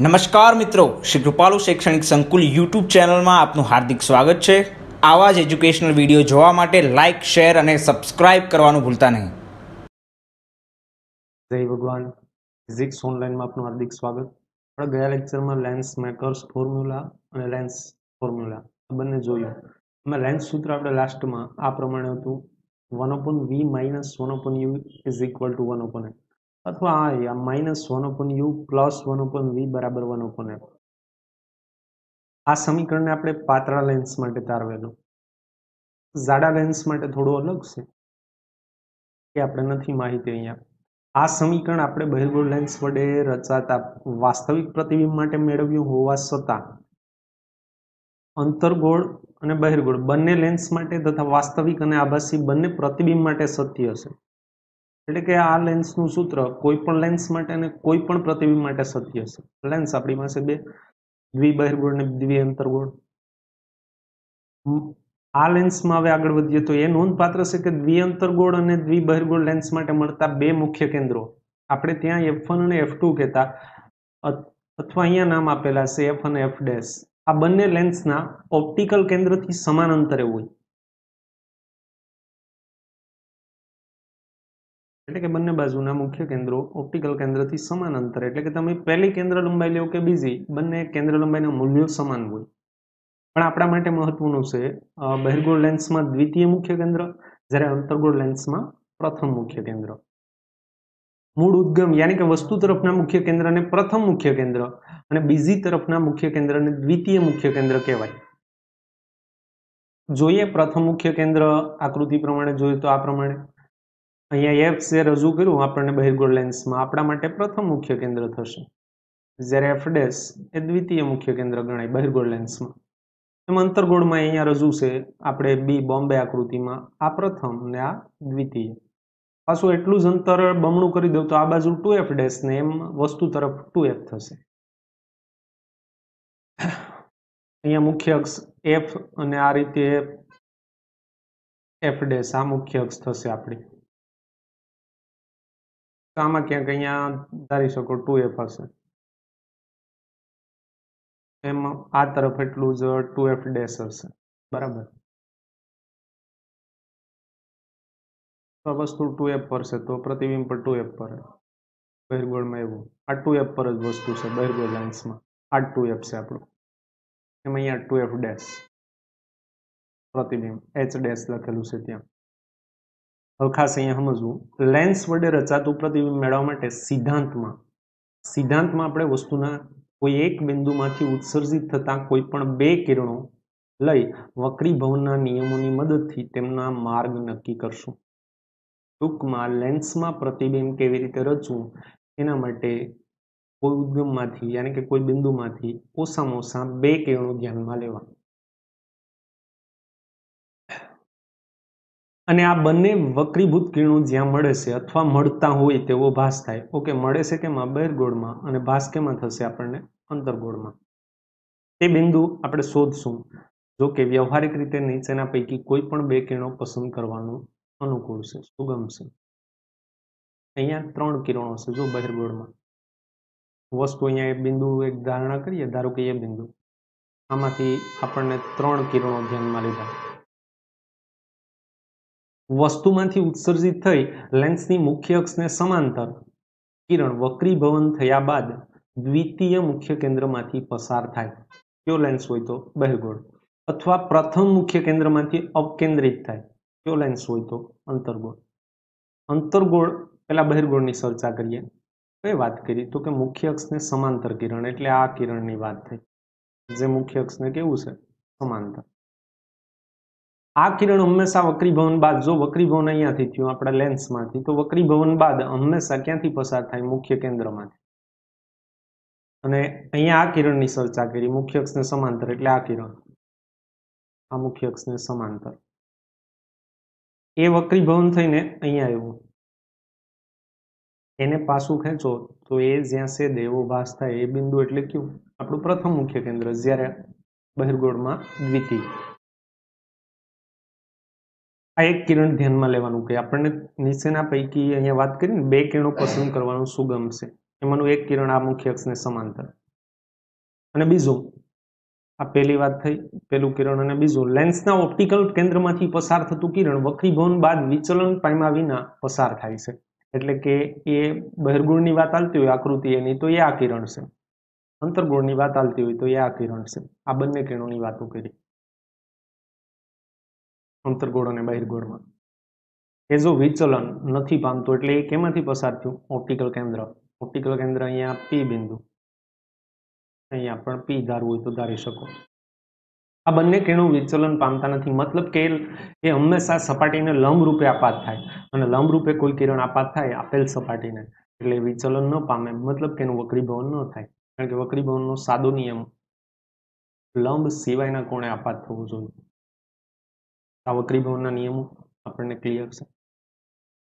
નમસ્કાર મિત્રો, શ્રી કૃપાલુ શૈક્ષણિક સંકુલ યુટ્યુબ ચેનલમાં આપનું હાર્દિક સ્વાગત છે। આવા જ એજ્યુકેશનલ વિડીયો જોવા માટે લાઇક, શેર અને સબસ્ક્રાઇબ કરવાનું ભૂલતા નહીં। જય ભગવાન, ફિઝિક્સ ઓનલાઈનમાં આપનું હાર્દિક સ્વાગત। આપણે ગયા લેક્ચરમાં લેન્સ મેકર્સ ફોર્મ્યુલા અને લેન્સ ફોર્મ્યુલા બંને જોયું। એમાં લેન્સ સૂત્ર આપણે લાસ્ટમાં આ પ્રમાણે હતું, 1/v - 1/u is equal two 1/f, અથવા આ -1/u પ્લસ 1/v બરાબર 1/f। આ સમીકરણને આપણે પાતળા લેન્સ માટે તારવેલું, જાડા લેન્સ માટે થોડું અલગ છે, એ આપણે નથી માહિતી અહીંયા। આ સમીકરણ આપણે બહિર્ગોળ લેન્સ વડે રચાતા વાસ્તવિક પ્રતિબિંબ માટે મેળવ્યું હોવા છતાં અંતર્ગોળ અને બહિર્ગોળ બંને લેન્સ માટે તથા વાસ્તવિક અને આભાસી બંને પ્રતિબિંબ માટે સત્ય છે। એટલે કે આ લેન્સનું સૂત્ર કોઈ પણ લેન્સ માટે અને કોઈ પણ પ્રતિબિંબ માટે સત્ય છે। લેન્સ આપણી પાસે બે, દ્વિબહિર્ગોળ અને દ્વિઅંતર્ગોળ। આ લેન્સમાં હવે આગળ વધીએ તો એ નોંધપાત્ર છે કે દ્વિઅંતર્ગોળ અને દ્વિબહિર્ગોળ લેન્સ માટે મળતા બે મુખ્ય કેન્દ્રો, આપણે ત્યાં F1 અને F2 કહેતા, અથવા અહીંયા નામ આપેલા છે F અને F', આ બંને લેન્સના ઓપ્ટિકલ કેન્દ્રથી સમાન અંતરે હોય। એટલે કે બંને બાજુના મુખ્ય કેન્દ્રો ઓપ્ટિકલ કેન્દ્રથી સમાન અંતરે, એટલે કે તમે પહેલી કેન્દ્ર લંબાઈ લો કે બીજી, બંને કેન્દ્ર લંબાઈના મૂલ્યો સમાન હોય। પણ આપણા માટે મહત્વનું છે બહિર્ગોળ લેન્સમાં દ્વિતીય મુખ્ય કેન્દ્ર, જ્યારે અંતર્ગોળ લેન્સમાં પ્રથમ મુખ્ય કેન્દ્ર। મૂળ ઉદ્ગમ યાની કે વસ્તુ તરફના મુખ્ય કેન્દ્રને પ્રથમ મુખ્ય કેન્દ્ર અને બીજી તરફના મુખ્ય કેન્દ્રને દ્વિતીય મુખ્ય કેન્દ્ર કહેવાય। જોઈએ પ્રથમ મુખ્ય કેન્દ્ર આકૃતિ પ્રમાણે જોઈએ તો આ પ્રમાણે અહીંયા F જે રજૂ કર્યું આપણને બહિર્ગોળ લેન્સમાં, આપણા માટે પ્રથમ મુખ્ય કેન્દ્ર થશે, જ્યારે F' એ દ્વિતીય મુખ્ય કેન્દ્ર ગણાય બહિર્ગોળ લેન્સમાં। એમ અંતર્ગોળમાં અહીંયા રજૂ છે આપણે બી બોમ્બે આકૃતિમાં, આ પ્રથમ ને આ દ્વિતીય। પાછું એટલું જ અંતર બમણું કરી દઉં તો આ બાજુ 2F' ને એમ વસ્તુ તરફ 2F થશે। અહીંયા મુખ્ય અક્ષ F અને આ રીતે F' આ મુખ્ય અક્ષ થશે આપણી। આમાં ક્યાંક અહીંયા ધારી શકો 2F હશે, એમ આ તરફ એટલું જ 2F' હશે, બરાબર। તો વસ્તુ 2F પર છે તો પ્રતિબિંબ પર 2F પર, બહિર્ગોળમાં એવું આ 2F પર જ વસ્તુ છે બહિર્ગોળ લેન્સમાં, આ 2F છે આપણું, એમ અહીંયા 2F' પ્રતિબિંબ H' લખેલું છે ત્યાં। હવે ખાસ અહીંયા સમજવું, લેન્સ વડે રચાતું પ્રતિબિંબ મેળવવા માટે સિદ્ધાંતમાં આપણે વસ્તુના કોઈ એક બિંદુમાંથી ઉત્સર્જિત થતા કોઈ પણ બે કિરણો લઈ વક્રીભવનના નિયમોની મદદથી તેમના માર્ગ નક્કી કરશું। ટૂંકમાં લેન્સમાં પ્રતિબિંબ કેવી રીતે રચવું એના માટે કોઈ ઉદ્ગમમાંથી યાની કે કોઈ બિંદુમાંથી ઓછામાં ઓછા બે કિરણો ધ્યાનમાં લેવા, અને આ બંને વક્રીભૂત કિરણો જ્યાં મળે છે અથવા મળતા હોય તેવો ભાસ થાય। ઓકે, મળે છે કેમાં? બહિર્ગોળમાં, અને ભાસ કેમાં થશે આપણને? અંતર્ગોળમાં। તે બિંદુ આપણે શોધશું, જો કે વ્યવહારિક રીતે નીચેના પૈકી કોઈ પણ બે કિરણો પસંદ કરવાનું અનુકૂળ છે, સુગમ છે। અહીંયા 3 કિરણો છે જો બહિર્ગોળમાં, વસ્તુ અહીંયા એક બિંદુ એક ધારણા કરીએ, ધારો કે એ બિંદુ, આમાંથી આપણને 3 કિરણો ધ્યાનમાં લીધા। વસ્તુમાંથી ઉત્સર્જિત થઈ લેન્સની મુખ્ય અક્ષને સમાંતર કિરણ વક્રીભવન થયા બાદ દ્વિતીય મુખ્ય કેન્દ્રમાંથી પસાર થાય, કયો લેન્સ હોય તો? બહિર્ગોળ, અથવા પ્રથમ મુખ્ય કેન્દ્રમાંથી અપકેન્દ્રિત થાય, કયો લેન્સ હોય તો? અંતર્ગોળ। અંતર્ગોળ પેલા બહિર્ગોળની ચર્ચા કરીએ, કઈ વાત કરી તો કે મુખ્ય અક્ષને સમાંતર કિરણ, એટલે આ કિરણની વાત થઈ, જે મુખ્ય અક્ષને કેવું છે? સમાંતર। આ કિરણ હંમેશા વક્રીભવન બાદ, જો વક્રીભવન અહીંયાથી થયું આપણા લેન્સમાંથી, તો વક્રીભવન બાદ હંમેશા ક્યાંથી પસાર થાય? મુખ્ય કેન્દ્રમાંથી। અને અહીંયા આ કિરણની ચર્ચા કરી, મુખ્ય અક્ષને સમાંતર, એટલે આ કિરણ આ મુખ્ય અક્ષને સમાંતર, એ વક્રીભવન થઈને અહીંયા આવ્યું, એને પાછું ખેંચો તો એ જ્યાં છેદે એવો ભાસ થાય, એ બિંદુ એટલે કયું? આપણું પ્રથમ મુખ્ય કેન્દ્ર, જ્યારે બહિર્ગોળમાં દ્વિતીય। આ એક કિરણ ધ્યાનમાં લેવાનું કે આપણને નીચેના પૈકી અહીંયા વાત કરીને બે કિરણો પસંદ કરવાનું સુગમ છે, એમાંનું એક કિરણ આ મુખ્ય અક્ષને સમાંતર, અને બીજું, આ પહેલી વાત થઈ, પહેલું કિરણ. અને બીજું, લેન્સના ઓપ્ટિકલ કેન્દ્રમાંથી પસાર થતું કિરણ વક્રીભવન બાદ વિચલન પામ્યા વિના પસાર થાય છે. એટલે કે એ બહિર્ગોળની વાત ચાલતી હોય આકૃતિ એની, તો એ આ કિરણ છે. અંતર્ગોળની વાત ચાલતી હોય તો એ આ કિરણ છે. આ બંને કિરણોની વાતો કરી અંતર્ગોળ અને બહિર્ગોળમાં. એ જો વિચલન નથી પામતું એટલે એ કેમાંથી પસાર થયું? ઓપ્ટિકલ કેન્દ્ર. ઓપ્ટિકલ કેન્દ્ર અહીંયા પી બિંદુ, અહીંયા પણ પી ધારવું હોય તો ધારી શકો. આ બંને કિરણો વિચલન પામતા નથી, મતલબ કે એ હંમેશા સપાટીને લંબ રૂપે આપાત થાય, અને લંબ રૂપે કોઈ કિરણ આપાત થાય આપેલ સપાટીને એટલે વિચલન ન પામે, મતલબ કે એનું વક્રીભવન ન થાય. કારણ કે વક્રીભવનનો સાદો નિયમ લંબ સિવાયના કોણે આપાત થવું જોઈએ. આ વક્રીભવનના નિયમો આપણને ક્લિયર છે.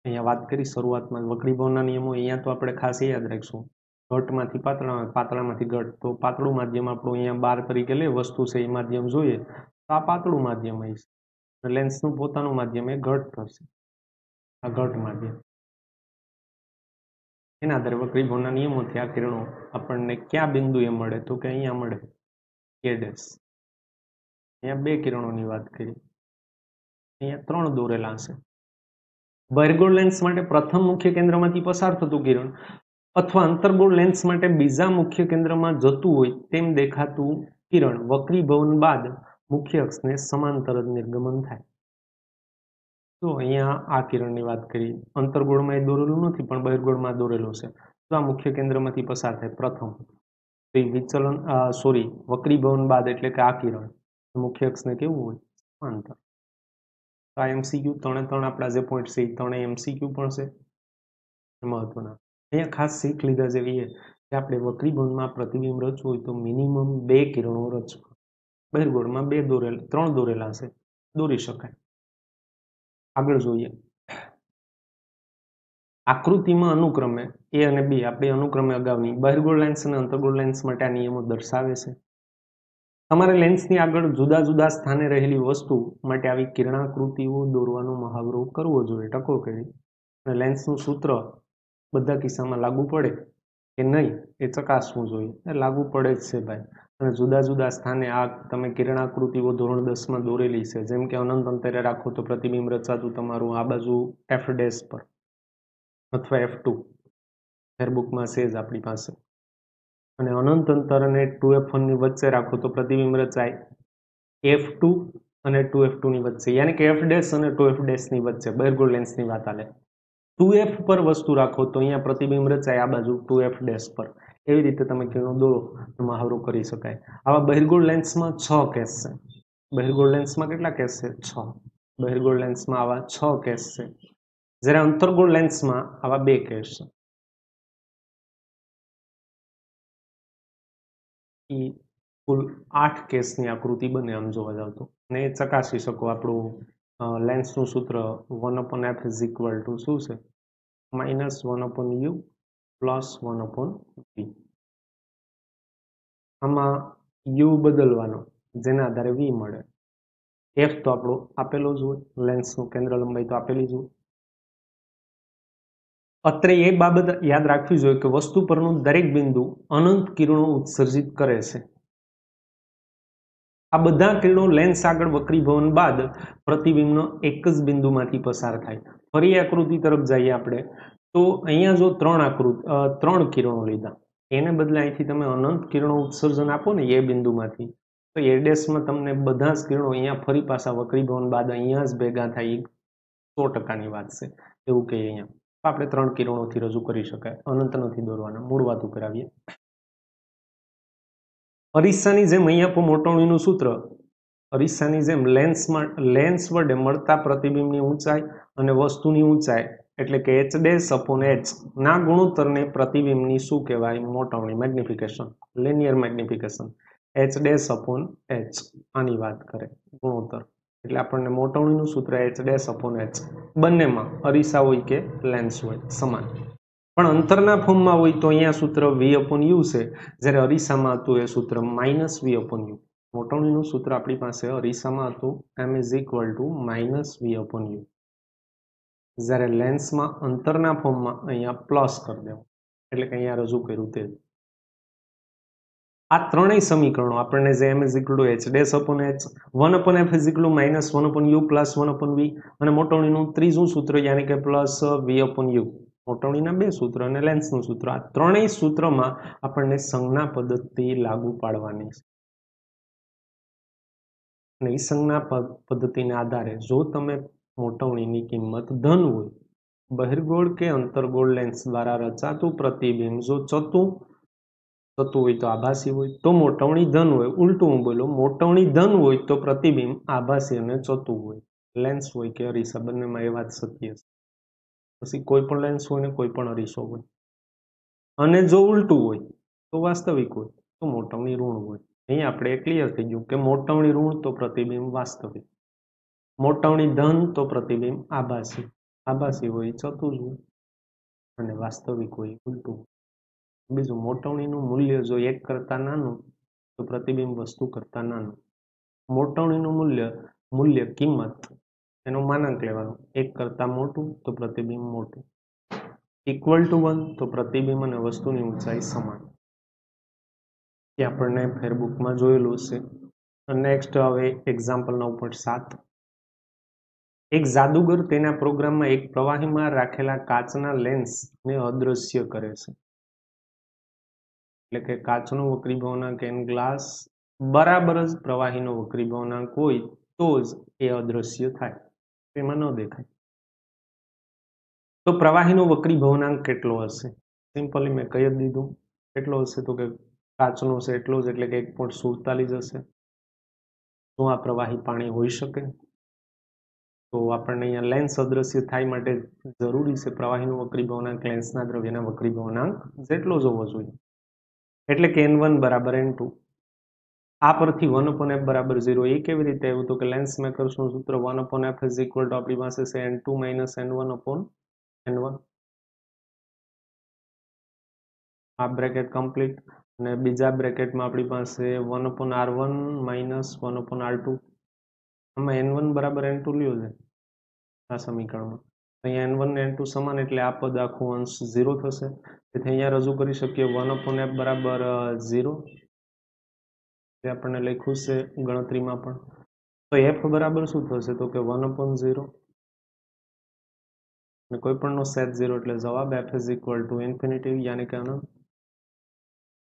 અહીંયા વાત કરી શરૂઆતમાં વક્રીભવનના નિયમો, અહીંયા તો આપણે ખાસ એ યાદ રાખીશું, ઘટમાંથી પાતળા, પાતળામાંથી ઘટ. તો પાતળું માધ્યમ આપણું અહીંયા 12 તરીકે લે વસ્તુ છે એ માધ્યમ જોઈએ તો આ પાતળું માધ્યમ હશે. લેન્સનું પોતાનું માધ્યમ એ ઘટ થશે, આ ઘટ માધ્યમ. એના આધારે વક્રીભવનના નિયમોથી આ કિરણો આપણને ક્યાં બિંદુએ મળે? તો કે અહીંયા મળે, એ ડેશ. અહીંયા બે કિરણોની વાત કરી, અહીંયા 3 દોરેલા છે. બહિર્ગોળ લેન્સ માટે પ્રથમ મુખ્ય કેન્દ્રમાંથી પસાર થતું કિરણ અથવા અંતર્ગોળ લેન્સ માટે બીજા મુખ્ય કેન્દ્રમાં જતું હોય તેમ દેખાતું કિરણ વક્રીભવન બાદ મુખ્ય અક્ષને સમાંતર જ નિર્ગમન થાય. તો અહીંયા આ કિરણની વાત કરી, અંતર્ગોળમાં એ દોરેલું નથી પણ બહિર્ગોળમાં દોરેલું છે. તો આ મુખ્ય કેન્દ્રમાંથી પસાર થાય પ્રથમ. તો એ વિચલન વક્રીભવન બાદ એટલે કે આ કિરણ મુખ્ય અક્ષને કેવું હોય? સમાંતર. આ એમસીક્યુ 3 આપણા જે પોઈન્ટ છે એ 3 એમસીક્યુ પણ છે મહત્વના. અહીંયા ખાસ શીખ લીધા જેવી એ કે આપણે વક્રીભવનમાં પ્રતિબિંબ રચવું હોય તો મિનિમમ 2 કિરણો રચવા. બહિર્ગોળમાં 3 દોરેલા છે, દોરી શકાય. આગળ જોઈએ, આકૃતિમાં અનુક્રમે એ અને બી, આપણે અનુક્રમે અગાઉની બહિર્ગોળ લેન્સ અને અંતર્ગોળ લેન્સ માટે આ નિયમો દર્શાવે છે. તમારે લેન્સની આગળ જુદા જુદા સ્થાને રહેલી વસ્તુ માટે આવી કિરણાકૃતિઓ દોરવાનો મહાવરો કરવો જોઈએ, ટકો કરી. અને લેન્સનું સૂત્ર બધા કિસ્સામાં લાગુ પડે કે નહીં એ ચકાસવું જોઈએ. એ લાગુ પડે જ છે ભાઈ. અને જુદા જુદા સ્થાને આ તમે કિરણાકૃતિઓ ધોરણ 10માં દોરેલી છે, જેમ કે અનંત અંતરે રાખો તો પ્રતિબિંબ રચાતું તમારું આ બાજુ F' પર અથવા F2 ફેરબુકમાં છે જ આપણી પાસે. અને અનંત અંતર અને 2F1 ની વચ્ચે રાખો તો પ્રતિબિંબ રચાય F2 અને 2F2 ની વચ્ચે, યાની કે F' અને 2F' ની વચ્ચે. બહિર્ગોળ લેન્સની વાત આલે 2F પર વસ્તુ રાખો તો અહીંયા પ્રતિબિંબ રચાય આ બાજુ 2F' પર. એવી રીતે તમે કિરણો દોરો તો મહાવરો કરી શકાય. આવા બહિર્ગોળ લેન્સમાં 6 કેસ છે. બહિર્ગોળ લેન્સમાં કેટલા કેસ છે? 6. બહિર્ગોળ લેન્સમાં આવા 6 કેસ છે, જ્યારે અંતર્ગોળ લેન્સમાં આવા 2 કેસ છે. કુલ 8 કેસની આકૃતિ બને આમ જોવા જાવ તો. ને એ ચકાસી શકો. આપણું લેન્સનું સૂત્ર 1/f ઇઝ ઇક્વલ ટુ શું છે? -1/u plus 1/v. આમાં u બદલવાનો, જેના આધારે v મળે. f તો આપણો આપેલો જ હોય, લેન્સનું કેન્દ્ર લંબાઈ તો આપેલી જ હોય. અત્રે એ બાબત યાદ રાખવી જોઈએ કે વસ્તુ પરનું દરેક બિંદુ અનંત કિરણો ઉત્સર્જિત કરે છે. આ બધા કિરણો લેન્સ આગળ વક્રીભવન બાદ પ્રતિબિંબનો એક જ બિંદુમાંથી પસાર થાય. ફરી આકૃતિ તરફ જઈએ આપણે તો અહીંયા જો 3 કિરણો લીધા, એને બદલે અહીંથી તમે અનંત કિરણો ઉત્સર્જન આપો ને એ બિંદુમાંથી, તો એ ડેશમાં તમને બધા જ કિરણો અહીંયા ફરી પાછા વક્રીભવન બાદ અહીંયા જ ભેગા થાય. 100%ની વાત છે એવું કહીએ. અહીંયા આપણે 3 કિરણોથી રજૂ કરી શકાય, અનંત નથી દોરવાના. મૂળ વાત ઉપર આવીએ. અરીસાની જેમ અહીંયા મોટવણીનું સૂત્ર, અરીસાની જેમ લેન્સ વડે મળતા પ્રતિબિંબની ઊંચાઈ અને વસ્તુની ઊંચાઈ એટલે કે h' ના ગુણોત્તરને પ્રતિબિંબની શું કહેવાય? મોટવણી, મેગ્નિફિકેશન, લિનિયર મેગ્નિફિકેશન. h'/h આની વાત કરે ગુણોત્તર. એટલે આપણને મોટવણીનું સૂત્ર h'/h. બંનેમાં અરીસા હોય કે લેન્સ હોય સમાન, પણ અંતરના ફોર્મમાં હોય તો અહીંયા સૂત્ર v/u છે, જ્યારે અરીસામાં હતું એ સૂત્ર -v/u. મોટવણીનું સૂત્ર આપણી પાસે અરીસામાં હતું m = -v/u, જ્યારે લેન્સમાં અંતરના ફોર્મમાં અહીંયા પ્લસ કરી દેવું, એટલે કે અહીંયા રજૂ કર્યું તે. આ ત્રણેય સમીકરણો આપણને જે m h dash upon h 1/f -1/u plus 1/v અને મોટવણીનું ત્રીજું સૂત્ર યાની કે પ્લસ v/u, મોટવણીના બે સૂત્ર અને લેન્સનું સૂત્ર, આ ત્રણેય સૂત્રમાં આપણને સંજ્ઞા પદ્ધતિ લાગુ પાડવાની છે. અને એ સંજ્ઞા પદ્ધતિના આધારે જો તમે મોટવણીની કિંમત ધન હોય, બહિર્ગોળ કે અંતર્ગોળ લેન્સ દ્વારા રચાતું પ્રતિબિંબ જો ચતું હોય તો આભાસી હોય તો મોટવણી ધન હોય. ઉલટું હું બોલો, મોટવણી ધન હોય તો પ્રતિબિંબ આભાસી અને ચતું હોય. લેન્સ હોય કે અરીસા બંનેમાં એ વાત સત્ય છે. પછી કોઈ પણ લેન્સ હોય ને કોઈ પણ અરીસો હોય. અને જો ઉલટું હોય તો વાસ્તવિક હોય તો મોટવણી ઋણ હોય. અહીં આપણે ક્લિયર થઈ ગયું કે મોટવણી ઋણ તો પ્રતિબિંબ વાસ્તવિક, મોટવણી ધન તો પ્રતિબિંબ આભાસી, આભાસી હોય ચતું હોય અને વાસ્તવિક હોય ઉલટું. બીજું, મોટવણીનું મૂલ્ય જો 1 કરતા નાનું તો પ્રતિબિંબ વસ્તુ કરતા નાનું. મોટવણીનું મૂલ્ય કિંમત એનું માનાંક લેવાનું, 1 કરતા મોટું તો પ્રતિબિંબ મોટું, ઇક્વલ ટુ 1 તો પ્રતિબિંબ અને વસ્તુની ઊંચાઈ સમાન. એ આપણને ફેરબુકમાં જોયેલું છે. નેક્સ્ટ હવે એક્ઝામ્પલ 9.7. એક જાદુગર તેના પ્રોગ્રામમાં એક પ્રવાહીમાં રાખેલા કાચના લેન્સને અદૃશ્ય કરે છે. એટલે કે કાચનો વક્રીભવનાંક n ગ્લાસ બરાબર જ પ્રવાહીનો વક્રીભવનાંક હોય તો જ એ અદૃશ્ય થાય, એમાં ન દેખાય. તો પ્રવાહીનો વક્રીભવનાંક કેટલો હશે? સિમ્પલી મેં કહી જ દીધું. કેટલો હશે તો કે કાચનો છે એટલો જ, એટલે કે 1.47 હશે. શું આ પ્રવાહી પાણી હોઈ શકે? તો આપણને અહીંયા લેન્સ અદૃશ્ય થાય માટે જરૂરી છે પ્રવાહીનો વક્રીભવનાંક લેન્સના દ્રવ્યના વક્રીભવનાંક જેટલો જ હોવો જોઈએ. એટલે કે n1 બરાબર n2. આ પરથી 1/f બરાબર 0 એ કેવી રીતે આવ્યું? તો કે લેન્સ મેકર્સનું સૂત્ર 1/f ઇઝ ઇક્વલ ટુ આપણી પાસે છે n2 માઇનસ n1/n1. આ બ્રેકેટ કમ્પ્લીટ અને બીજા બ્રેકેટમાં આપણી પાસે 1/r1 માઇનસ 1/r2. આમાં n1 બરાબર n2 લ્યો છે આ સમીકરણમાં. અહીંયા n1 ને n2 સમાન એટલે આ પદ આખું અંશ 0 થશે. તેથી અહીંયા રજૂ કરી શકીએ 1/f બરાબર 0. જે આપણને લખ્યું છે ગણતરીમાં પણ. તો f બરાબર શું થશે? તો કે 1/0 અને કોઈ પણનો સેટ 0 એટલે જવાબ f is equal to infinity યાની કે અનંત.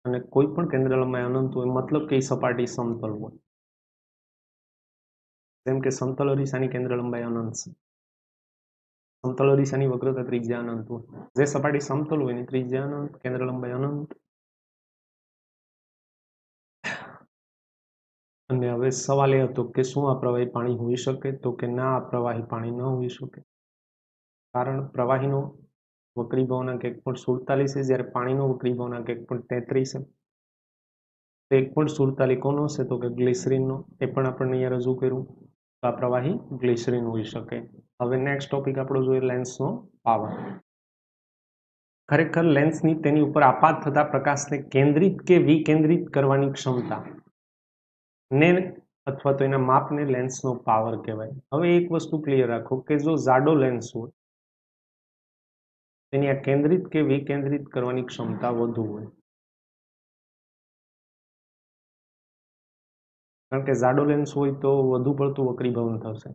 અને કોઈ પણ કેન્દ્ર લંબાઈ અનંત હોય મતલબ કે સપાટી સમતલ હોય. જેમ કે સમતલ અરીસાની કેન્દ્ર લંબાઈ અનંત છે, સમતલ અરીસાની વક્રતા ત્રિજ્યા અનંત હોય. જે સપાટી સમતલ હોય એની ત્રિજ્યા અનંત, કેન્દ્ર લંબાઈ અનંત. અને હવે સવાલ એ હતો કે શું આ પ્રવાહી પાણી હોઈ શકે? તો કે ના, આ પ્રવાહી પાણી ન હોઈ શકે. કારણ પ્રવાહીનો વક્રીભવનાંક 1.47 છે, જ્યારે પાણીનો વક્રીભવનાંક 1.33 છે. 1.47 કોનો છે? તો કે ગ્લિસરીનનો. એ પણ આપણને અહીંયા રજૂ કર્યું. તો આ પ્રવાહી ગ્લિસરીન હોઈ શકે. હવે નેક્સ્ટ ટોપિક આપણો જોઈએ લેન્સનો પાવર. ખરેખર લેન્સની તેની ઉપર આપાત થતા પ્રકાશને કેન્દ્રિત કે વિકેન્દ્રિત કરવાની ક્ષમતા ને અથવા તો એના માપને લેન્સનો પાવર કહેવાય. હવે એક વસ્તુ ક્લિયર રાખો કે જો જાડો લેન્સ હોય તેની આ કેન્દ્રિત કે વિકેન્દ્રિત કરવાની ક્ષમતા વધુ હોય. કારણ કે જાડો લેન્સ હોય તો વધુ પડતું વક્રીભવન થશે,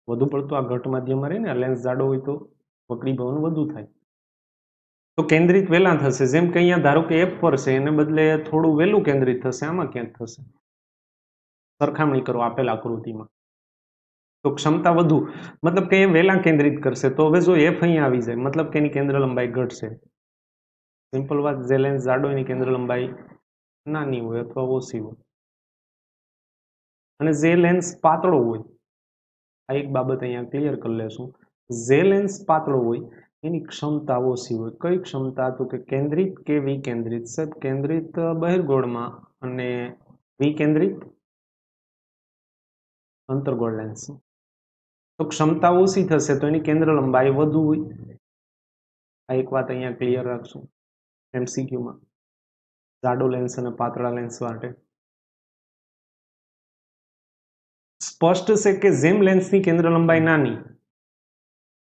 વધુ પડતું આ ઘટ માધ્યમમાં રહે ને. લેન્સ જાડો હોય તો વક્રીભવન વધુ થાય. તો કેન્દ્રિત વહેલા થશે. જેમ કે અહીંયા ધારો કે f પર છે એને બદલે થોડું વહેલું કેન્દ્રિત થશે. આમાં ક્યાંક થશે. સરખામણી કરો આપેલ આકૃતિમાં તો ક્ષમતા વધુ, મતલબ કે એ વહેલા કેન્દ્રિત કરશે. તો હવે જો f અહીંયા આવી જાય મતલબ કે એની કેન્દ્ર લંબાઈ ઘટશે. સિમ્પલ વાત. જે લેન્સ જાડો એની કેન્દ્ર લંબાઈ નાની હોય અથવા ઓછી હોય. અને જે લેન્સ પાતળો હોય, આ એક બાબત અહીંયા ક્લિયર કરી લેશું. જે લેન્સ પાતળો હોય એની ક્ષમતા ઓછી હોય. કઈ ક્ષમતા? તો કે કેન્દ્રિત કે વિકેન્દ્રિત. સાહેબ કેન્દ્રિત બહિર્ગોળમાં અને વિકેન્દ્રિત અંતર્ગોળ લેન્સ. તો ક્ષમતા ઓછી થશે તો એની કેન્દ્ર લંબાઈ વધુ હોય. આ એક વાત અહીંયા ક્લિયર રાખશું MCQમાં જાડો લેન્સ અને પાતળા લેન્સ માટે. સ્પષ્ટ છે કે જેમ લેન્સની કેન્દ્ર લંબાઈ નાની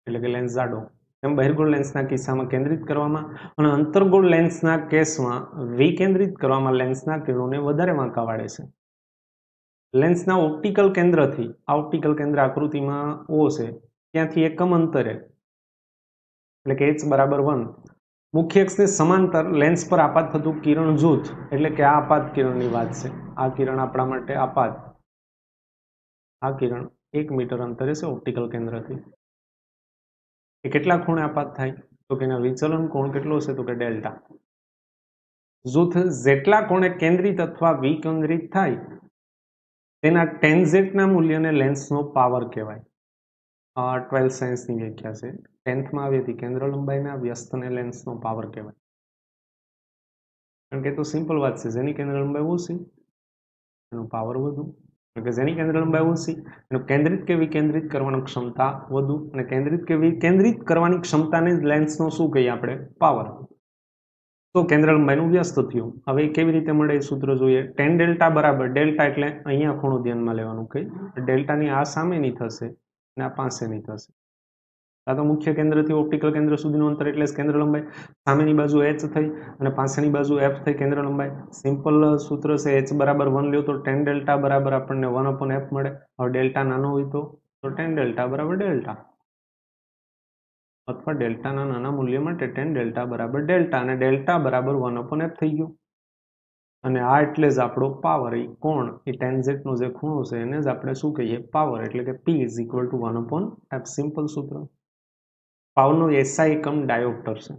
એટલે કે લેન્સ જાડો, તેમ બહિર્ગોળ લેન્સના કિસ્સામાં કેન્દ્રિત કરવામાં અને અંતર્ગોળ લેન્સના કેસમાં વિકેન્દ્રિત કરવામાં લેન્સના કિરણોને વધારે વાંકા વાળે છે. લેન્સના ઓપ્ટિકલ કેન્દ્રથી, આ ઓપ્ટિકલ કેન્દ્ર આકૃતિમાં O છે, ત્યાંથી એકમ અંતરે એટલે કે h બરાબર 1 મુખ્ય અક્ષને સમાંતર લેન્સ પર આપાત થતું કિરણ જૂથ એટલે કે આ આપાત કિરણની વાત છે. આ કિરણ આપણા માટે આપાત, આ કિરણ 1 મીટર અંતરે છે ઓપ્ટિકલ કેન્દ્રથી. એ કેટલા ખૂણે આપાત થાય? તો કે એના વિચલન કોણ કેટલો છે? તો કે ડેલ્ટા. જૂથ જેટલા કોણે કેન્દ્રિત અથવા વિકેન્દ્રિત થાય તેના ટેન્જેન્ટના મૂલ્યને લેન્સનો પાવર કહેવાય. 12th સાયન્સની વ્યાખ્યા છે. 10th માં આવી હતી, કેન્દ્ર લંબાઈના વ્યસ્તને લેન્સનો પાવર કહેવાય. કારણ કે તો સિમ્પલ વાત છે, જેની કેન્દ્ર લંબાઈ ઓછી એનો પાવર વધુ, એટલે કે જેની કેન્દ્ર લંબાઈ ઓછી એનું કેન્દ્રિત કે વિકેન્દ્રિત કરવાની ક્ષમતા વધુ, અને કેન્દ્રિત કે વિકેન્દ્રિત કરવાની ક્ષમતાને જ લેન્સનો શું કહીએ આપણે? પાવર. તો કેન્દ્ર લંબાઈનું વ્યસ્ત થયું. હવે કેવી રીતે મળે એ સૂત્ર જોઈએ. tan ડેલ્ટા બરાબર, ડેલ્ટા એટલે અહીંયા ખૂણો ધ્યાનમાં લેવાનું કઈ, ડેલ્ટાની આ સામેની થશે અને આ પાસેની થશે. આ તો મુખ્ય કેન્દ્રથી ઓપ્ટિકલ કેન્દ્ર સુધીનું અંતર એટલે કેન્દ્ર લંબાઈ. સામેની બાજુ h થઈ અને પાછળની બાજુ f થઈ કેન્દ્ર લંબાઈ. સિમ્પલ સૂત્ર છે, h બરાબર 1 લ્યો તો tan ડેલ્ટા બરાબર આપણને 1/f મળે. હવે ડેલ્ટા નાનો હોય તો tan ડેલ્ટા બરાબર ડેલ્ટા, અથવા ડેલ્ટાના નાના મૂલ્ય માટે tan ડેલ્ટા બરાબર ડેલ્ટા, અને ડેલ્ટા બરાબર 1/f થઈ ગયું. અને આ એટલે જ આપણો પાવર, એ કોણ, એ ટેન્જેન્ટનો જે ખૂણો છે એને જ આપણે શું કહીએ? પાવર. એટલે કે P is equal to 1/f. Simple સૂત્ર. પાવરનો SI એકમ ડાયોપ્ટર છે.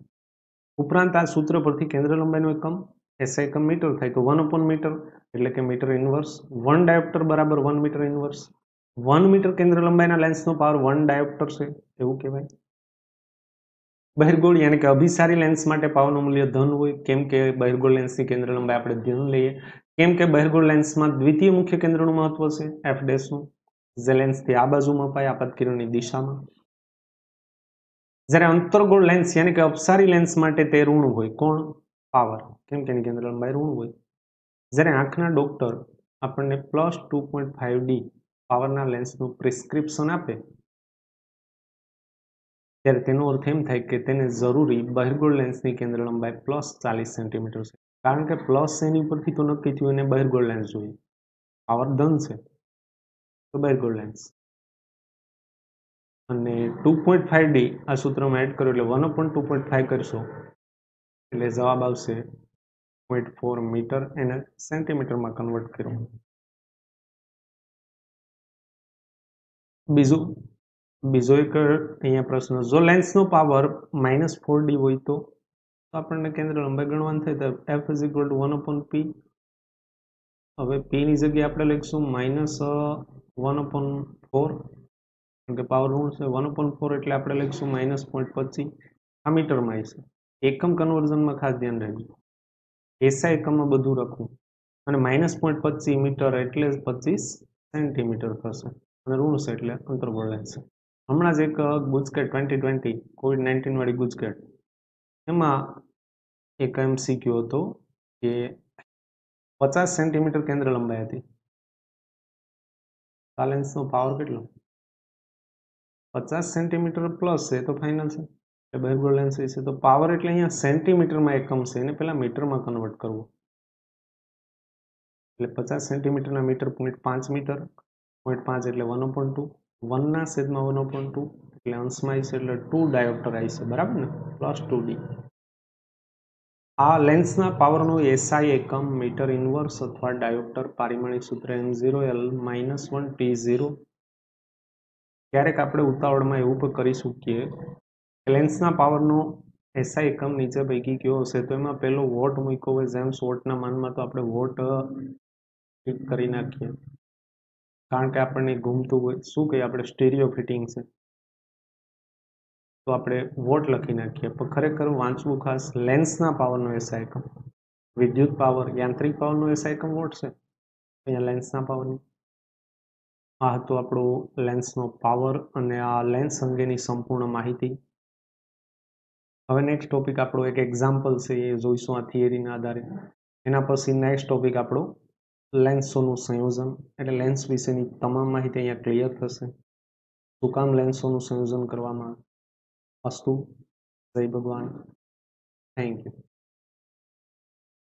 ઉપરાંત આ સૂત્ર પરથી કેન્દ્ર લંબાઈનો એકમ SI એકમ મીટર થાય તો 1/મીટર એટલે કે મીટર ઇનવર્સ. 1 ડાયોપ્ટર બરાબર 1 મીટર ઇનવર્સ. 1 મીટર કેન્દ્ર લંબાઈના લેન્સનો પાવર 1 ડાયોપ્ટર છે એવું કહેવાય. બહિર્ગોળ યાની કે અભિસારી લેન્સ માટે પાવરનું મૂલ્ય ધન હોય. કેમ કે બહિર્ગોળ લેન્સની કેન્દ્ર લંબાઈ આપણે ધ્યાન લઈએ. કેમ કે બહિર્ગોળ લેન્સમાં દ્વિતીય મુખ્ય કેન્દ્રનું મહત્વ છે, f' નું, જે લેન્સથી આ બાજુ મપાય આપાત કિરણની દિશામાં. જ્યારે અંતર્ગોળ લેન્સ યાની કે અપસારી લેન્સ માટે તે ઋણ હોય. કોણ? પાવર. કેમ કે એની કેન્દ્ર લંબાઈ ઋણ હોય. જ્યારે આંખના ડોક્ટર આપણને +2.5D પાવરના લેન્સનું પ્રિસ્ક્રિપ્શન આપે ત્યારે તેનો અર્થ એમ થાય કે તેને જરૂરી બહિર્ગોળ લેન્સની કેન્દ્ર લંબાઈ +40 સેન્ટીમીટર છે. કારણ કે પ્લસ એની ઉપરથી તો નક્કી થયું એને બહિર્ગોળ લેન્સ જોઈએ. પાવર ધન છે તો બહિર્ગોળ લેન્સ. અને 2.5D આ સૂત્રમાં એડ કરો એટલે 1/2.5 કરશો એટલે જવાબ આવશે 0.4 મીટર. એને સેન્ટીમીટરમાં કન્વર્ટ કર્યો. બીજો એક અહીંયા પ્રશ્ન, જો લેન્સનો પાવર -4D હોય તો આપણને કેન્દ્ર લંબાઈ ગણવાનું થાય તો f is equal to 1/p. હવે p ની જગ્યાએ આપણે લખીશું -1/4, કેમ કે પાવર ઋણ છે. 1/4 એટલે આપણે લખીશું -0.25. આ મીટરમાં આવશે. એકમ કન્વર્ઝનમાં ખાસ ધ્યાન રાખજો, SI એકમમાં બધું રાખવું. અને -0.25 મીટર એટલે 25 સેન્ટીમીટર થશે. અને ઋણ છે એટલે અંતર્ગોળ લેન્સ. હમણાં જ એક ગુજકેટ 2020 COVID-19 વાળી ગુજકેટ, એમાં એક MCQ હતો કે 50 સેન્ટીમીટર કેન્દ્ર લંબાઈ હતી. આ લેન્સનો પાવર કેટલો? 50 સેન્ટીમીટર પ્લસ છે તો ફાઇનલ છે, એટલે બહિર્ગોળ લેન્સ છે. તો પાવર એટલે અહીંયા સેન્ટીમીટરમાં એકમ છે, એને પહેલા મીટરમાં કન્વર્ટ કરવું. એટલે 50 સેન્ટીમીટરના મીટર 0.5 મીટર, 0.5 એટલે 1/2, 1/1 એટલે અંશમાં આવી છે એટલે 2 ડાયોપ્ટર આવી છે, બરાબર ને, +2D. આ લેન્સના પાવરનો SI એકમ મીટર ઇનવર્સ અથવા ડાયોપ્ટર. પારિમાણિક સૂત્ર M0L-1T0. ક્યારેક આપણે ઉતાવળમાં એવું પણ કરી શકીએ કે લેન્સના પાવરનો SI એકમ નીચે પૈકી કયો હશે, તો એમાં પહેલો વોટ મૂક્યો હોય. જેમ્સ વોટના માનમાં તો આપણે વોટ ઠીક કરી નાખીએ, કારણ કે આપણને ગમતું હોય. શું કહીએ આપણે? સ્ટીરિયો ફિટિંગ છે તો આપણે વોટ લખી નાખીએ. પણ ખરેખર વાંચવું ખાસ, લેન્સના પાવરનો SI એકમ. વિદ્યુત પાવર, યાંત્રિક પાવરનો SI એકમ વોટ છે, અહીંયા લેન્સના પાવરની. આ હતો આપણો લેન્સનો પાવર અને આ લેન્સ અંગેની સંપૂર્ણ માહિતી. હવે નેક્સ્ટ ટોપિક આપણો એક એક્ઝામ્પલ છે એ જોઈશું આ થિયરીના આધારે. એના પછી નેક્સ્ટ ટોપિક આપણો લેન્સોનું સંયોજન, એટલે લેન્સ વિશેની તમામ માહિતી અહીંયા ક્લિયર થશે. શું કામ લેન્સોનું સંયોજન કરવામાં આવે, અસ્તુ. જય ભગવાન. Thank you.